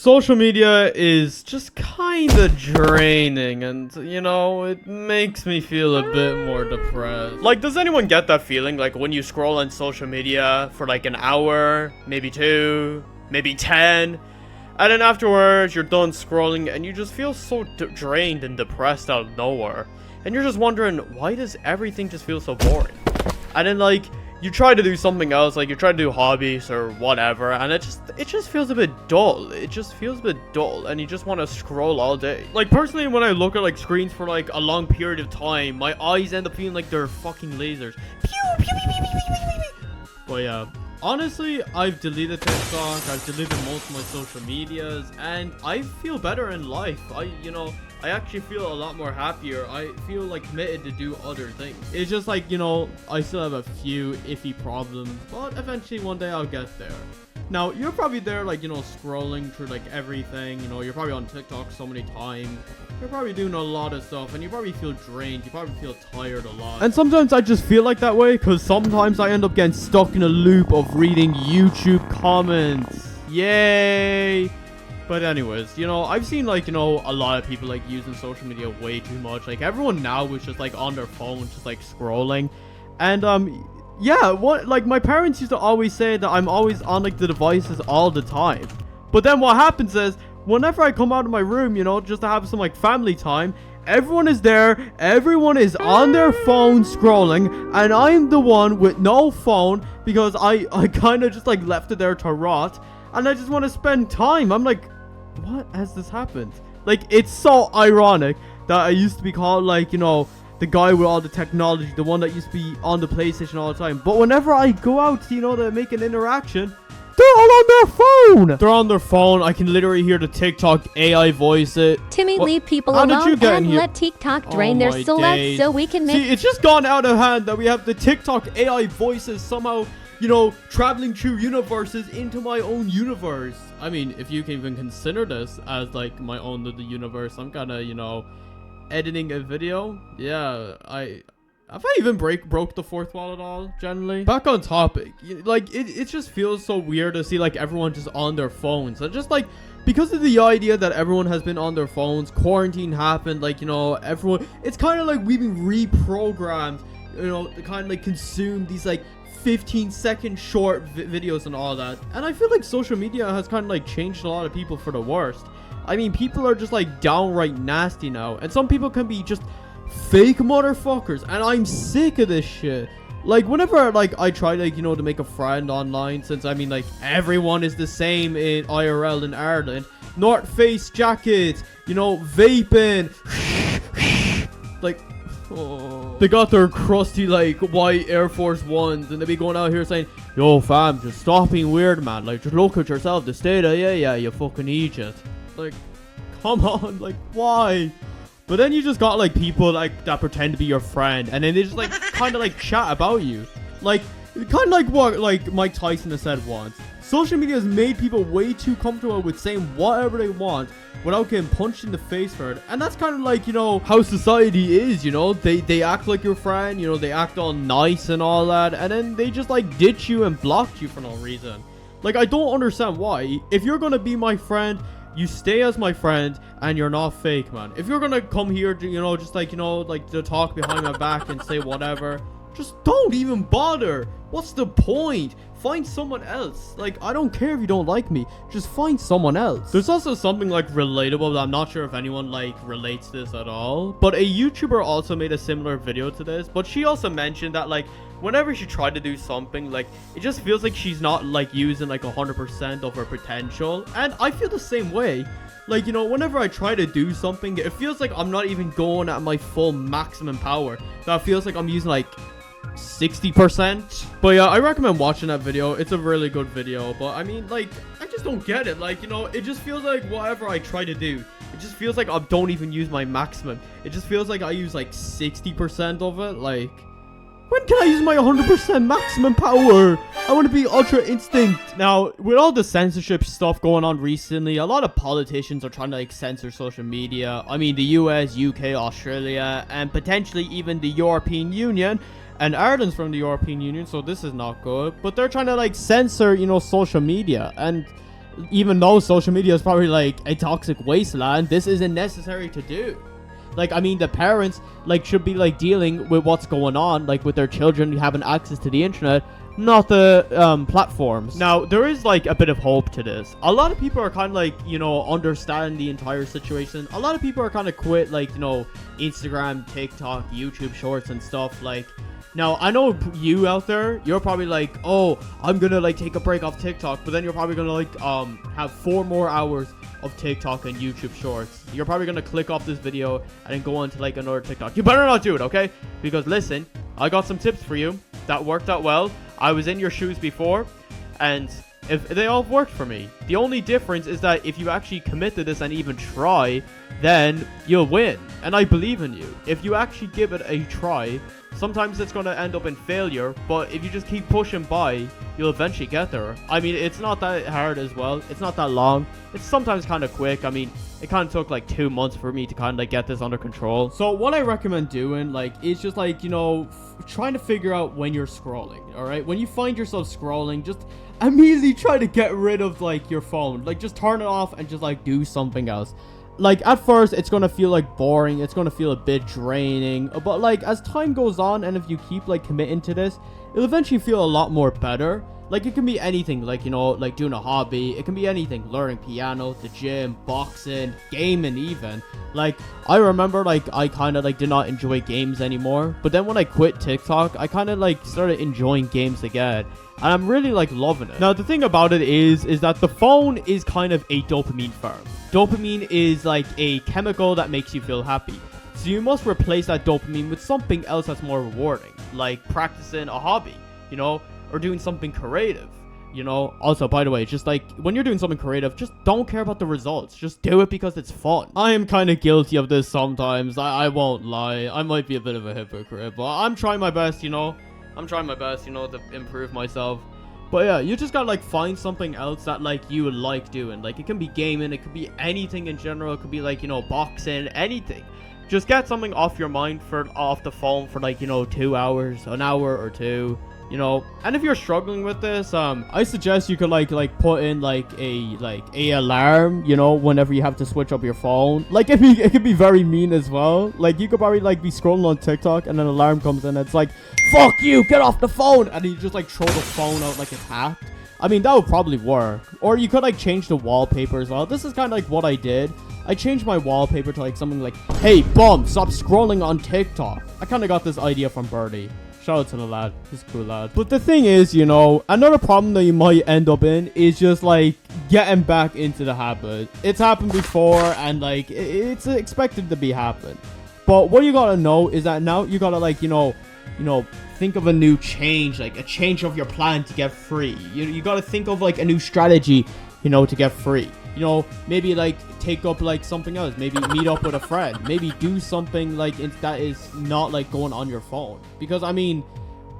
Social media is just kind of draining and, it makes me feel a bit more depressed. Like, does anyone get that feeling? Like, when you scroll on social media for like an hour, maybe 2, maybe 10, and then afterwards you're done scrolling and you just feel so drained and depressed out of nowhere. And you're just wondering, why does everything just feel so boring? And then, like, you try to do something else, like you try to do hobbies or whatever, and it just feels a bit dull. It just feels a bit dull, and you just want to scroll all day. Like, personally, when I look at like screens for like a long period of time, my eyes end up feeling like they're fucking lasers. Pew, pew, pew, pew, pew, pew, pew, pew. But yeah, honestly, I've deleted TikTok, I've deleted most of my social medias, and I feel better in life. I actually feel a lot more happier. I feel like committed to do other things. It's just like, I still have a few iffy problems, but eventually one day I'll get there. Now, you're probably there, like, scrolling through like everything. You're probably on TikTok so many times. You're probably doing a lot of stuff, and you probably feel drained. You probably feel tired a lot. And sometimes I just feel like that way, because sometimes I end up getting stuck in a loop of reading YouTube comments. Yay! But anyways, I've seen like, a lot of people like using social media way too much. Like, everyone now is just like on their phone, just like scrolling. And yeah, like my parents used to always say that I'm always on like the devices all the time. But then what happens is, whenever I come out of my room, just to have some like family time, everyone is there, everyone is on their phone scrolling, and I'm the one with no phone because I kind of just like left it there to rot, and I just want to spend time. I'm like, what has this happened? Like, it's so ironic that I used to be called like, the guy with all the technology, the one that used to be on the PlayStation all the time. But whenever I go out, to make an interaction, they're all on their phone. They're on their phone. I can literally hear the TikTok AI voice it. Timmy, leave people How did alone you get in and here? let TikTok drain their my souls days. so we can make... See, it's just gone out of hand that we have the TikTok AI voices somehow, traveling through universes into my own universe. I mean, if you can even consider this as like my own little universe, I'm kind of, editing a video. Yeah, have I even broke the fourth wall at all, generally? Back on topic, like, it just feels so weird to see, like, everyone just on their phones. And just, like, because of the idea that everyone has been on their phones, quarantine happened, like, everyone... It's kind of like we've been reprogrammed, to kind of, like, consume these, like, 15-second short videos and all that. And I feel like social media has kind of, like, changed a lot of people for the worst. I mean, people are just, like, downright nasty now. And some people can be just... fake motherfuckers, and I'm sick of this shit. Like, whenever like I try like to make a friend online, since I mean like everyone is the same in IRL in Ireland, North Face jackets, vaping, like, oh. They got their crusty like white Air Force Ones, and they be going out here saying, yo fam, just stop being weird, man, like just look at yourself, the state of yeah you fucking Egypt. Like, come on, like, why? But then you just got like people like that pretend to be your friend, and then they just like kind of like chat about you, like kind of like what like Mike Tyson has said once. Social media has made people way too comfortable with saying whatever they want without getting punched in the face for it. And that's kind of like, how society is, they act like your friend, they act all nice and all that, and then they just like ditch you and block you for no reason. Like, I don't understand why. If you're gonna be my friend, you stay as my friend, and you're not fake, man. If you're gonna come here to, just like, like to talk behind my back and say whatever, just don't even bother. What's the point? Find someone else. Like, I don't care if you don't like me. Just find someone else. There's also something like relatable that I'm not sure if anyone like relates to this at all. But a YouTuber also made a similar video to this. But she also mentioned that like whenever she tried to do something, like it just feels like she's not like using like 100% of her potential. And I feel the same way. Like, whenever I try to do something, it feels like I'm not even going at my full maximum power. That feels like I'm using like 60%. But yeah, I recommend watching that video. It's a really good video. But I mean, like, I just don't get it. Like, it just feels like whatever I try to do, it just feels like I don't even use my maximum. It just feels like I use like 60% of it. Like, when can I use my 100% maximum power? I want to be Ultra Instinct. Now, with all the censorship stuff going on recently, a lot of politicians are trying to like censor social media. I mean, the US, UK, Australia, and potentially even the European Union. And Ireland's from the European Union, so this is not good. But they're trying to like censor, social media. And even though social media is probably like a toxic wasteland, this isn't necessary to do. Like, I mean, the parents like should be like dealing with what's going on, like with their children having access to the internet, not the platforms. Now, there is like a bit of hope to this. A lot of people are kind of like, you know, understand the entire situation. A lot of people are kind of quit, like, you know, Instagram, TikTok, YouTube shorts and stuff. Like, now, I know you out there, you're probably like, oh, I'm gonna like take a break off TikTok, but then you're probably gonna like have 4 more hours of TikTok and YouTube shorts. You're probably gonna click off this video and then go on to like another TikTok. You better not do it, okay? Because listen, I got some tips for you that worked out well. I was in your shoes before, and if they all worked for me. The only difference is that if you actually commit to this and even try, then you'll win. And I believe in you. If you actually give it a try, sometimes it's going to end up in failure, but if you just keep pushing by, you'll eventually get there. I mean, it's not that hard as well. It's not that long. It's sometimes kind of quick. I mean, it kind of took like 2 months for me to kind of like get this under control. So what I recommend doing, like, is just like, you know, trying to figure out when you're scrolling, all right? When you find yourself scrolling, just immediately try to get rid of like your phone. Like, just turn it off and just like do something else. Like, at first, it's gonna feel like boring, it's gonna feel a bit draining, but like as time goes on, and if you keep like committing to this, it'll eventually feel a lot more better. Like, it can be anything, like, you know, like doing a hobby. It can be anything, learning piano, the gym, boxing, gaming even. Like, I remember, like, I kind of like did not enjoy games anymore, but then when I quit TikTok, I kind of like started enjoying games again, and I'm really like loving it. Now, the thing about it is that the phone is kind of a dopamine farm. Dopamine is like a chemical that makes you feel happy. So you must replace that dopamine with something else that's more rewarding, like practicing a hobby, you know, or doing something creative, you know. Also, by the way, just like when you're doing something creative, just don't care about the results. Just do it because it's fun. I am kind of guilty of this sometimes. I won't lie. I might be a bit of a hypocrite, but I'm trying my best, you know. I'm trying my best, you know, to improve myself. But yeah, you just gotta like find something else that like you would like doing. Like, it can be gaming, it could be anything in general. It could be like, you know, boxing, anything. Just get something off your mind off the phone for like, you know, 2 hours, an hour or two, you know. And if you're struggling with this, I suggest you could like put in like a alarm, you know, whenever you have to switch up your phone. Like, it could be very mean as well. Like, you could probably like be scrolling on TikTok and an alarm comes in and it's like, fuck you, get off the phone, and you just like throw the phone out like it's hacked. I mean, that would probably work. Or you could like change the wallpaper as well. This is kind of like what I did. I changed my wallpaper to like something like, hey bum, stop scrolling on TikTok. I kind of got this idea from Birdie. Shout out to the lad. He's a cool lad. But the thing is, you know, another problem that you might end up in is just like getting back into the habit. It's happened before, and like it's expected to be happen. But what you gotta know is that now you gotta like, you know, think of a new change, like a change of your plan to get free. You gotta think of like a new strategy, you know, to get free. You know, maybe like take up like something else, maybe meet up with a friend, maybe do something like that is not like going on your phone. Because I mean,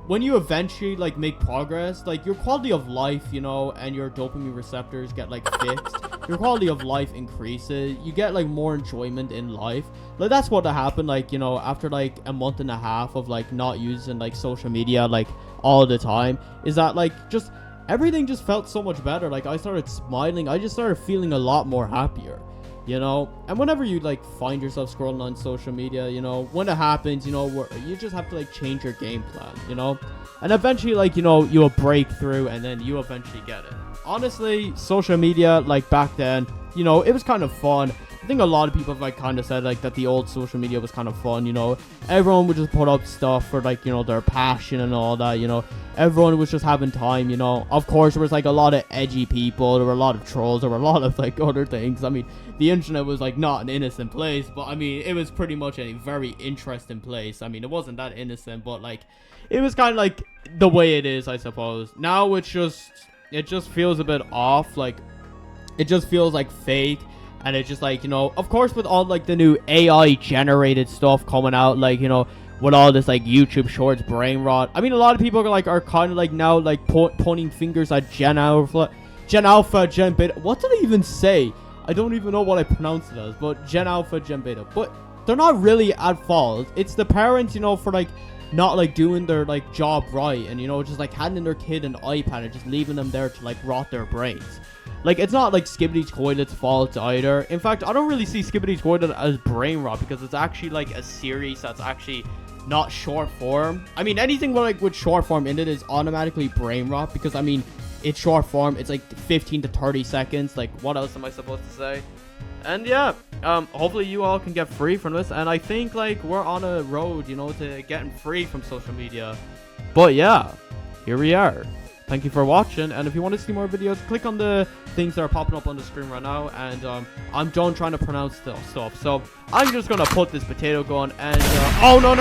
when you eventually like make progress, like your quality of life, you know, and your dopamine receptors get like fixed, your quality of life increases, you get like more enjoyment in life. Like, that's what happened, like, you know, after like a month and a half of like not using like social media like all the time, is that like just everything just felt so much better. Like, I started smiling, I just started feeling a lot more happier, you know. And whenever you like find yourself scrolling on social media, you know, when it happens, you know, you just have to like change your game plan, you know, and eventually, like, you know, you'll break through and then you eventually get it. Honestly, social media, like back then, you know, it was kind of fun. I think a lot of people have like kind of said like that the old social media was kind of fun, you know. Everyone would just put up stuff for like, you know, their passion and all that, you know. Everyone was just having time, you know. Of course, there was like a lot of edgy people, there were a lot of trolls, there were a lot of like other things. I mean, the internet was like not an innocent place, but I mean, it was pretty much a very interesting place. I mean, it wasn't that innocent, but like it was kind of like the way it is, I suppose. Now it just feels a bit off. Like, it just feels like fake. And it's just like, you know, of course, with all like the new AI generated stuff coming out, like, you know, with all this like YouTube shorts brain rot. I mean, a lot of people are kind of like now like pointing fingers at Gen Alpha, Gen Beta. What did I even say? I don't even know what I pronounced it as, but Gen Alpha, Gen Beta. But they're not really at fault. It's the parents, you know, for like not like doing their like job right, and you know, just like handing their kid an iPad and just leaving them there to like rot their brains. Like, it's not like Skibidi Toilet's fault either. In fact, I don't really see Skibidi Toilet as brain rot, because it's actually like a series that's actually not short form. I mean, anything with short form in it is automatically brain rot, because I mean, it's short form. It's like 15 to 30 seconds. Like, what else am I supposed to say? And yeah, hopefully you all can get free from this. And I think like we're on a road, you know, to getting free from social media. But yeah, here we are. Thank you for watching, and if you want to see more videos, click on the things that are popping up on the screen right now. And I'm done trying to pronounce stuff, so I'm just gonna put this potato gun and oh no.